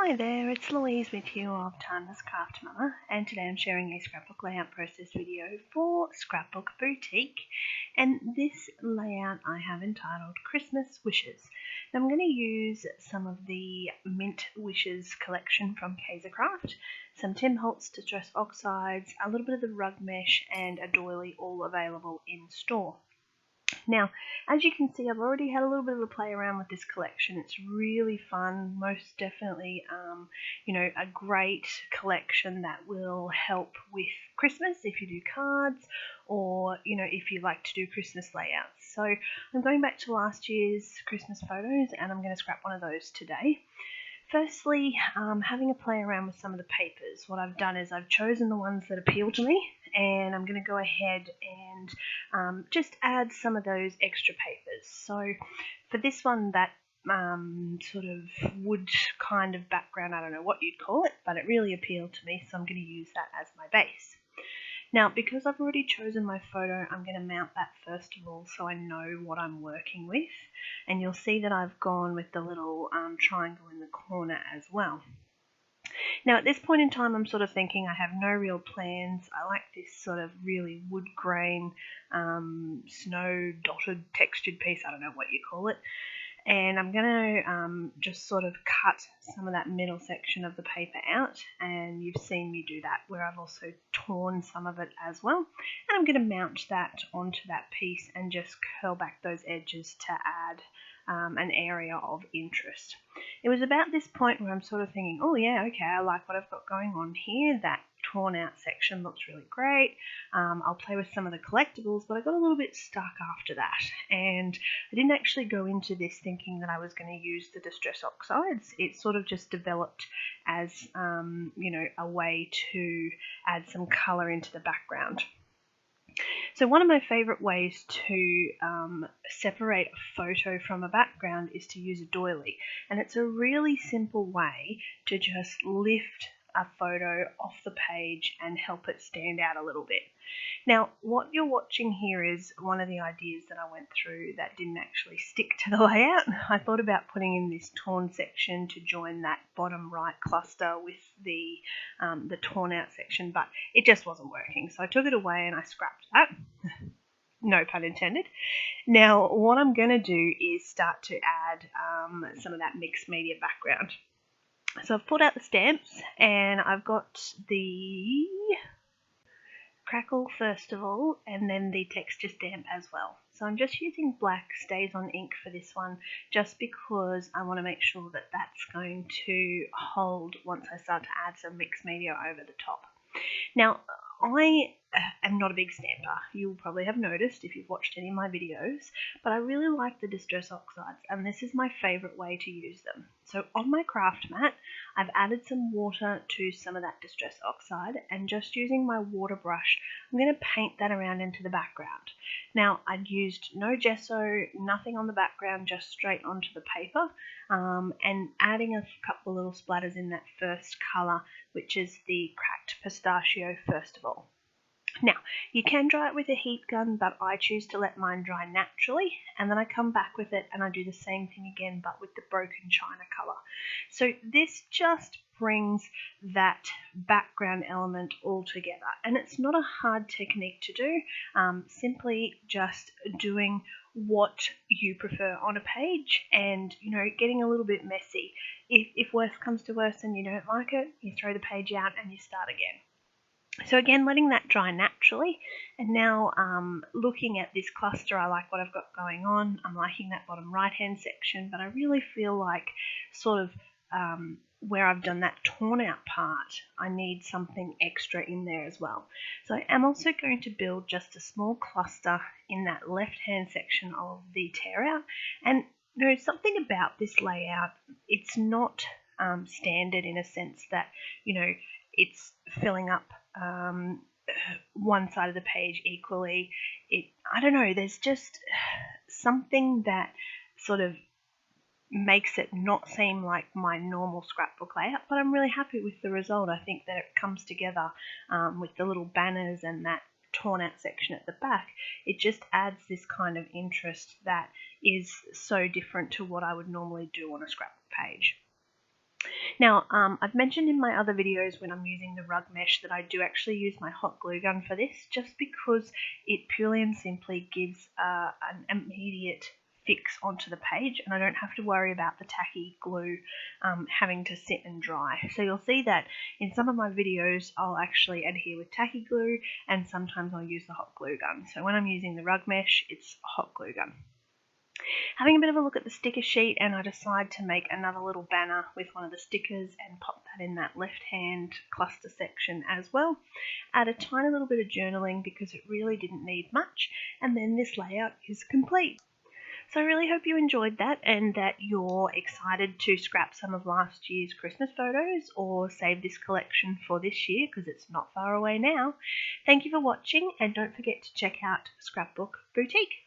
Hi there, it's Louise with you of Timeless Craft Mama, and today I'm sharing a scrapbook layout process video for Scrapbook Boutique, and this layout I have entitled Christmas Wishes. Now I'm going to use some of the Mint Wishes collection from Kaisercraft, some Tim Holtz Distress Oxides, a little bit of the rug mesh, and a doily, all available in store. Now, as you can see, I've already had a little bit of a play around with this collection. It's really fun, most definitely, a great collection that will help with Christmas if you do cards or, if you like to do Christmas layouts. So I'm going back to last year's Christmas photos and I'm going to scrap one of those today. Firstly, having a play around with some of the papers. What I've done is I've chosen the ones that appeal to me, and I'm going to go ahead and just add some of those extra papers. So for this one, that sort of wood kind of background, I don't know what you'd call it, but it really appealed to me, so I'm going to use that as my base. Now, because I've already chosen my photo, I'm going to mount that first of all so I know what I'm working with. And you'll see that I've gone with the little triangle in the corner as well. Now, at this point in time, I'm sort of thinking I have no real plans. I like this sort of really wood grain, snow dotted textured piece. I don't know what you call it. And I'm going to just sort of cut some of that middle section of the paper out, and you've seen me do that where I've also torn some of it as well. And I'm going to mount that onto that piece and just curl back those edges to add an area of interest. It was about this point where I'm sort of thinking, oh yeah, okay, I like what I've got going on here. That torn out section looks really great. I'll play with some of the collectibles, but I got a little bit stuck after that, and I didn't actually go into this thinking that I was going to use the Distress Oxides. It sort of just developed as a way to add some colour into the background. So one of my favourite ways to separate a photo from a background is to use a doily, and it's a really simple way to just lift a photo off the page and help it stand out a little bit. Now, what you're watching here is one of the ideas that I went through that didn't actually stick to the layout. I thought about putting in this torn section to join that bottom right cluster with the torn out section, but it just wasn't working. So I took it away and I scrapped that. No pun intended. Now, what I'm going to do is start to add some of that mixed media background. So I've pulled out the stamps and I've got the crackle first of all, and then the texture stamp as well. So I'm just using black Stays On ink for this one, just because I want to make sure that that's going to hold once I start to add some mixed media over the top. Now, I am not a big stamper. You'll probably have noticed if you've watched any of my videos, but I really like the Distress Oxides, and this is my favourite way to use them. So on my craft mat, I've added some water to some of that Distress Oxide, and just using my water brush, I'm going to paint that around into the background. Now, I'd used no gesso, nothing on the background, just straight onto the paper, and adding a couple of little splatters in that first colour, which is the cracked pistachio first of all. Now, you can dry it with a heat gun, but I choose to let mine dry naturally, and then I come back with it and I do the same thing again, but with the broken china colour. So this just brings that background element all together, and it's not a hard technique to do, simply just doing what you prefer on a page and, getting a little bit messy. If worse comes to worse and you don't like it, you throw the page out and you start again. So again, letting that dry naturally, and now looking at this cluster, I like what I've got going on. I'm liking that bottom right hand section, but I really feel like sort of where I've done that torn out part, I need something extra in there as well. So I am also going to build just a small cluster in that left hand section of the tear out, and there's something about this layout. It's not standard in a sense that, it's filling up one side of the page equally. I don't know, there's just something that sort of makes it not seem like my normal scrapbook layout, but I'm really happy with the result. I think that it comes together with the little banners and that torn out section at the back. It just adds this kind of interest that is so different to what I would normally do on a scrapbook page. Now, I've mentioned in my other videos when I'm using the rug mesh that I do actually use my hot glue gun for this, just because it purely and simply gives an immediate fix onto the page, and I don't have to worry about the tacky glue having to sit and dry. So you'll see that in some of my videos I'll actually adhere with tacky glue, and sometimes I'll use the hot glue gun. So when I'm using the rug mesh, it's hot glue gun. Having a bit of a look at the sticker sheet, and I decide to make another little banner with one of the stickers and pop that in that left hand cluster section as well. Add a tiny little bit of journaling because it really didn't need much, and then this layout is complete. So I really hope you enjoyed that and that you're excited to scrap some of last year's Christmas photos or save this collection for this year because it's not far away now. Thank you for watching, and don't forget to check out Scrapbook Boutique.